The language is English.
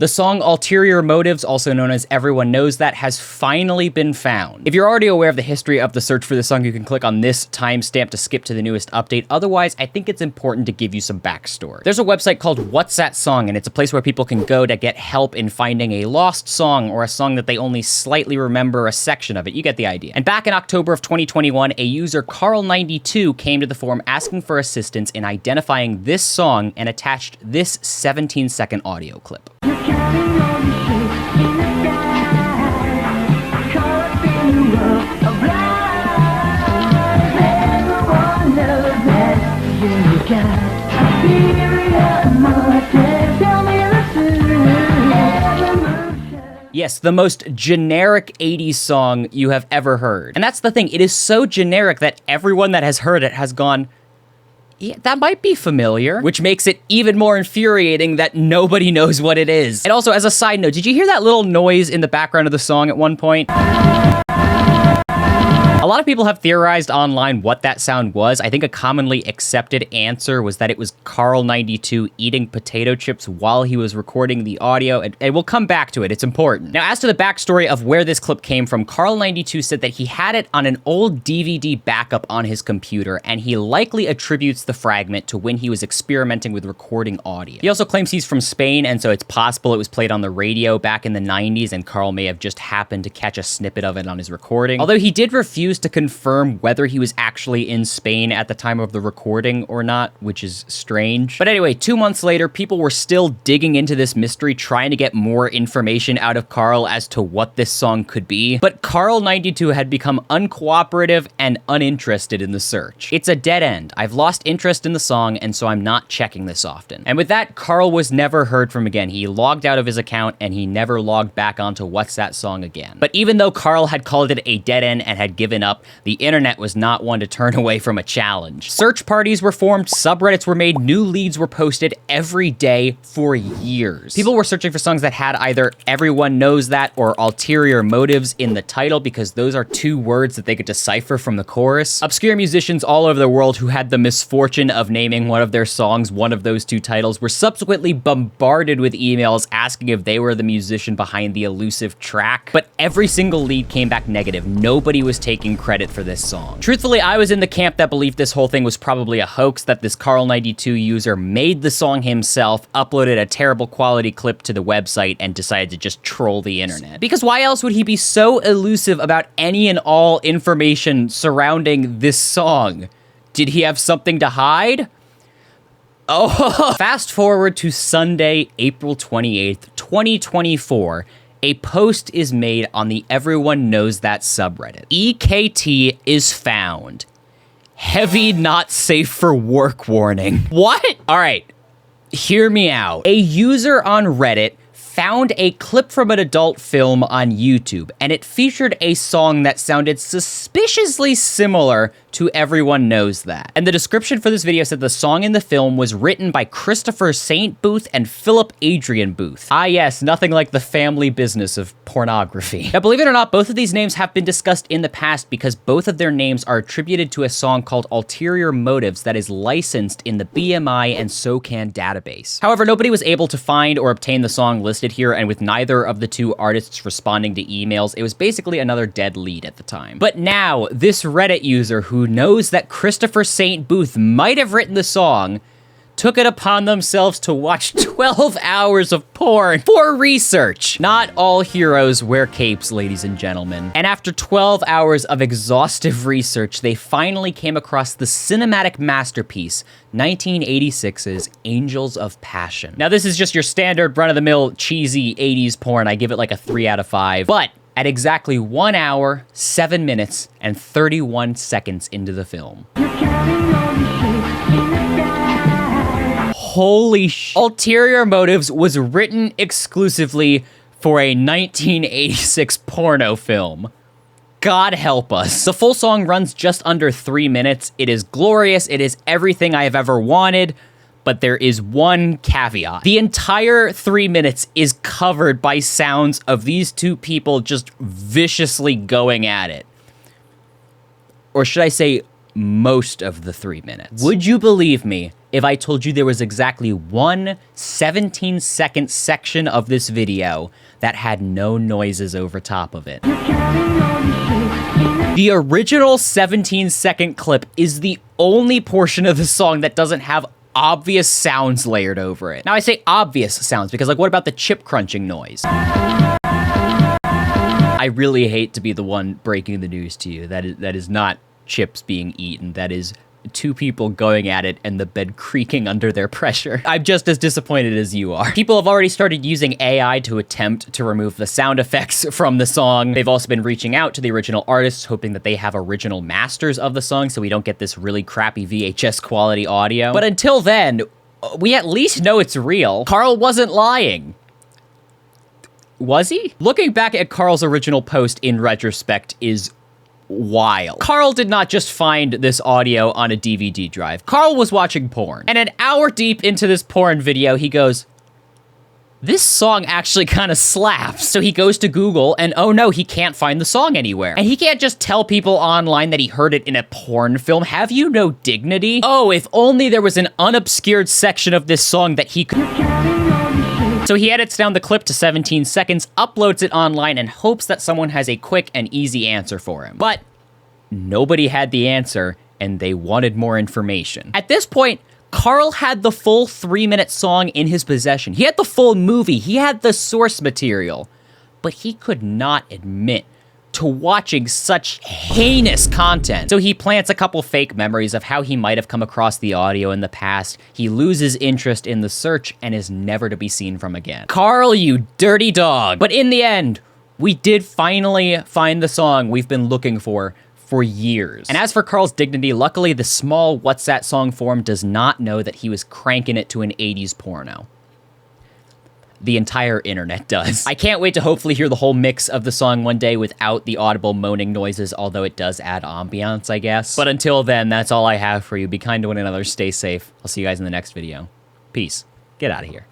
The song Ulterior Motives, also known as Everyone Knows That, has finally been found. If you're already aware of the history of the search for the song, you can click on this timestamp to skip to the newest update. Otherwise, I think it's important to give you some backstory. There's a website called What's That Song, and it's a place where people can go to get help in finding a lost song or a song that they only slightly remember a section of it. You get the idea. And back in October of 2021, a user, Carl92, came to the forum asking for assistance in identifying this song and attached this 17-second audio clip. Yes, the most generic 80s song you have ever heard. And that's the thing, it is so generic that everyone that has heard it has gone, yeah, that might be familiar, which makes it even more infuriating that nobody knows what it is. And also, as a side note, did you hear that little noise in the background of the song at one point? A lot of people have theorized online what that sound was. I think a commonly accepted answer was that it was Carl92 eating potato chips while he was recording the audio, and we'll come back to it, it's important. Now, as to the backstory of where this clip came from, Carl92 said that he had it on an old DVD backup on his computer, and he likely attributes the fragment to when he was experimenting with recording audio. He also claims he's from Spain, and so it's possible it was played on the radio back in the 90s, and Carl may have just happened to catch a snippet of it on his recording. Although he did refuse to confirm whether he was actually in Spain at the time of the recording or not, which is strange. But anyway, 2 months later, people were still digging into this mystery, trying to get more information out of Carl as to what this song could be. But Carl92 had become uncooperative and uninterested in the search. It's a dead end. I've lost interest in the song, and so I'm not checking this often. And with that, Carl was never heard from again. He logged out of his account, and he never logged back onto What's That Song again. But even though Carl had called it a dead end and had given up, the internet was not one to turn away from a challenge. Search parties were formed, subreddits were made, new leads were posted every day for years. People were searching for songs that had either Everyone Knows That or Ulterior Motives in the title because those are two words that they could decipher from the chorus. Obscure musicians all over the world who had the misfortune of naming one of their songs one of those two titles were subsequently bombarded with emails asking if they were the musician behind the elusive track, but every single lead came back negative. Nobody was taking credit for this song. Truthfully, I was in the camp that believed this whole thing was probably a hoax, that this Carl92 user made the song himself, uploaded a terrible quality clip to the website, and decided to just troll the internet. Because why else would he be so elusive about any and all information surrounding this song? Did he have something to hide? Oh, fast forward to Sunday, April 28th, 2024, a post is made on the Everyone Knows That subreddit. EKT is found. Heavy not safe for work warning. What? All right, hear me out. A user on Reddit found a clip from an adult film on YouTube, and it featured a song that sounded suspiciously similar to Everyone Knows That. And the description for this video said the song in the film was written by Christopher St. Booth and Philip Adrian Booth. Ah yes, nothing like the family business of pornography. Now, believe it or not, both of these names have been discussed in the past because both of their names are attributed to a song called Ulterior Motives that is licensed in the BMI and SOCAN database. However, nobody was able to find or obtain the song listed here, and with neither of the two artists responding to emails, it was basically another dead lead at the time. But now, this Reddit user who knows that Christopher St. Booth might have written the song took it upon themselves to watch 12 hours of porn for research. Not all heroes wear capes, ladies and gentlemen. And after 12 hours of exhaustive research, they finally came across the cinematic masterpiece, 1986's Angels of Passion. Now, this is just your standard run-of-the-mill cheesy 80s porn. I give it like a 3 out of 5. But at exactly 1 hour, 7 minutes, and 31 seconds into the film, holy sh! Ulterior Motives was written exclusively for a 1986 porno film. God help us. The full song runs just under 3 minutes. It is glorious. It is everything I have ever wanted. But there is one caveat. The entire 3 minutes is covered by sounds of these two people just viciously going at it. Or should I say, most of the 3 minutes. Would you believe me if I told you there was exactly one 17-second section of this video that had no noises over top of it. The original 17-second clip is the only portion of the song that doesn't have obvious sounds layered over it. Now, I say obvious sounds because, like, what about the chip crunching noise? I really hate to be the one breaking the news to you. That is not chips being eaten. That is two people going at it and the bed creaking under their pressure. I'm just as disappointed as you are. People have already started using AI to attempt to remove the sound effects from the song. They've also been reaching out to the original artists, hoping that they have original masters of the song so we don't get this really crappy VHS quality audio. But until then, we at least know it's real. Carl wasn't lying. Was he? Looking back at Carl's original post in retrospect is wild. Carl did not just find this audio on a DVD drive. Carl was watching porn. And an hour deep into this porn video, he goes, this song actually kind of slaps. So he goes to Google and oh no, he can't find the song anywhere. And he can't just tell people online that he heard it in a porn film. Have you no dignity? Oh, if only there was an unobscured section of this song that he could... So he edits down the clip to 17 seconds, uploads it online, and hopes that someone has a quick and easy answer for him. But nobody had the answer, and they wanted more information. At this point, Carl had the full 3-minute song in his possession. He had the full movie. He had the source material. But he could not admit to watching such heinous content. So he plants a couple fake memories of how he might have come across the audio in the past. He loses interest in the search and is never to be seen from again. Carl, you dirty dog. But in the end, we did finally find the song we've been looking for years. And as for Carl's dignity, luckily the small What's That Song forum does not know that he was cranking it to an 80s porno. The entire internet does. I can't wait to hopefully hear the whole mix of the song one day without the audible moaning noises, although it does add ambiance, I guess. But until then, that's all I have for you. Be kind to one another, stay safe. I'll see you guys in the next video. Peace. Get out of here.